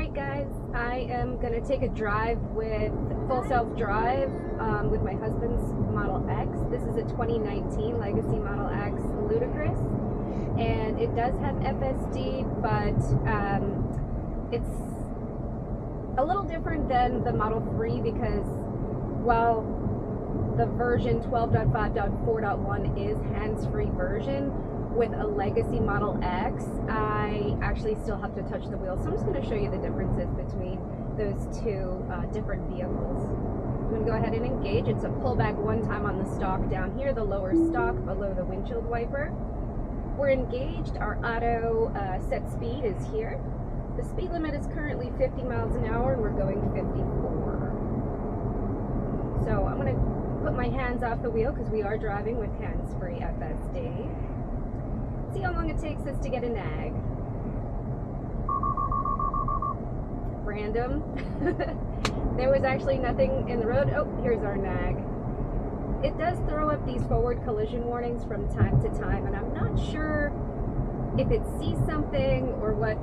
Alright guys, I am going to take a drive with full self-drive with my husband's Model X. This is a 2019 Legacy Model X Ludicrous, and it does have FSD, but it's a little different than the Model 3 because while the version 12.5.4.1 is hands-free version, with a Legacy Model X, I actually still have to touch the wheel. So I'm just going to show you the differences between those two different vehicles. I'm going to go ahead and engage. It's a pullback one time on the stalk down here, the lower stalk below the windshield wiper. We're engaged. Our auto set speed is here. The speed limit is currently 50 miles an hour and we're going 54. So I'm going to put my hands off the wheel because we are driving with hands-free FSD. See how long it takes us to get a nag. Random. There was actually nothing in the road. Oh, here's our nag. It does throw up these forward collision warnings from time to time, and I'm not sure if it sees something or what.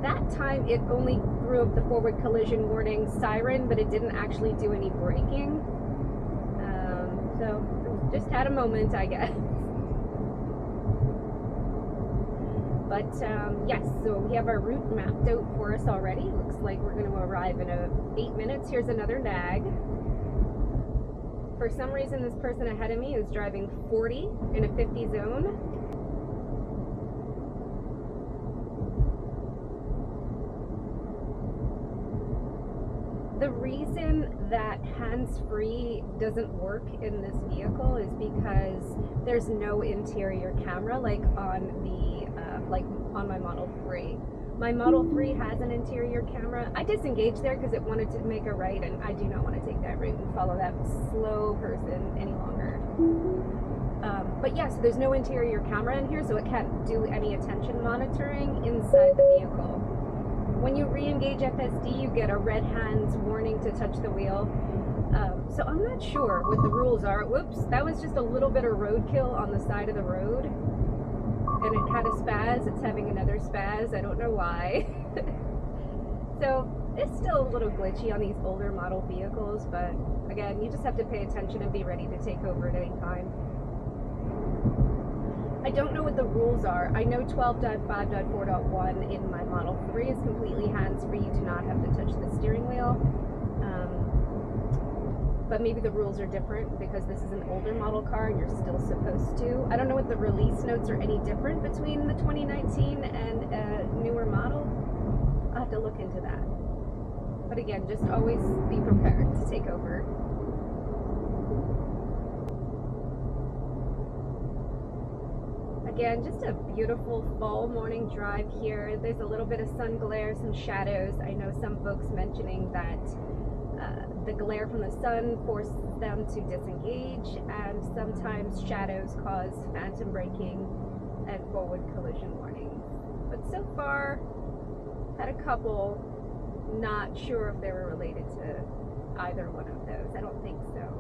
That time it only threw up the forward collision warning siren, but it didn't actually do any braking. So just had a moment, I guess. But yes, so we have our route mapped out for us already. Looks like we're going to arrive in 8 minutes. Here's another nag. For some reason, this person ahead of me is driving 40 in a 50 zone. The reason that hands-free doesn't work in this vehicle is because there's no interior camera like on the on my Model 3. My Model 3 has an interior camera. I disengaged there because it wanted to make a right, and I do not want to take that route and follow that slow person any longer. But yeah, so there's no interior camera in here, so it can't do any attention monitoring inside the vehicle. When you re-engage FSD, you get a red hands warning to touch the wheel. So I'm not sure what the rules are. Whoops, that was just a little bit of roadkill on the side of the road. And it had a spaz. It's having another spaz. I don't know why. So it's still a little glitchy on these older model vehicles, but again, you just have to pay attention and be ready to take over at any time. I don't know what the rules are. I know 12.5.4.1 in my Model 3 is completely hands-free. You do not have to touch the steering wheel. But maybe the rules are different because this is an older model car and you're still supposed to. I don't know what the release notes are any different between the 2019 and a newer model. I'll have to look into that. But again, just always be prepared to take over. Again, just a beautiful fall morning drive here. There's a little bit of sun glare, some shadows. I know some folks mentioning that the glare from the sun forces them to disengage, and sometimes shadows cause phantom braking and forward collision warning. But so far, had a couple, not sure if they were related to either one of those. I don't think so.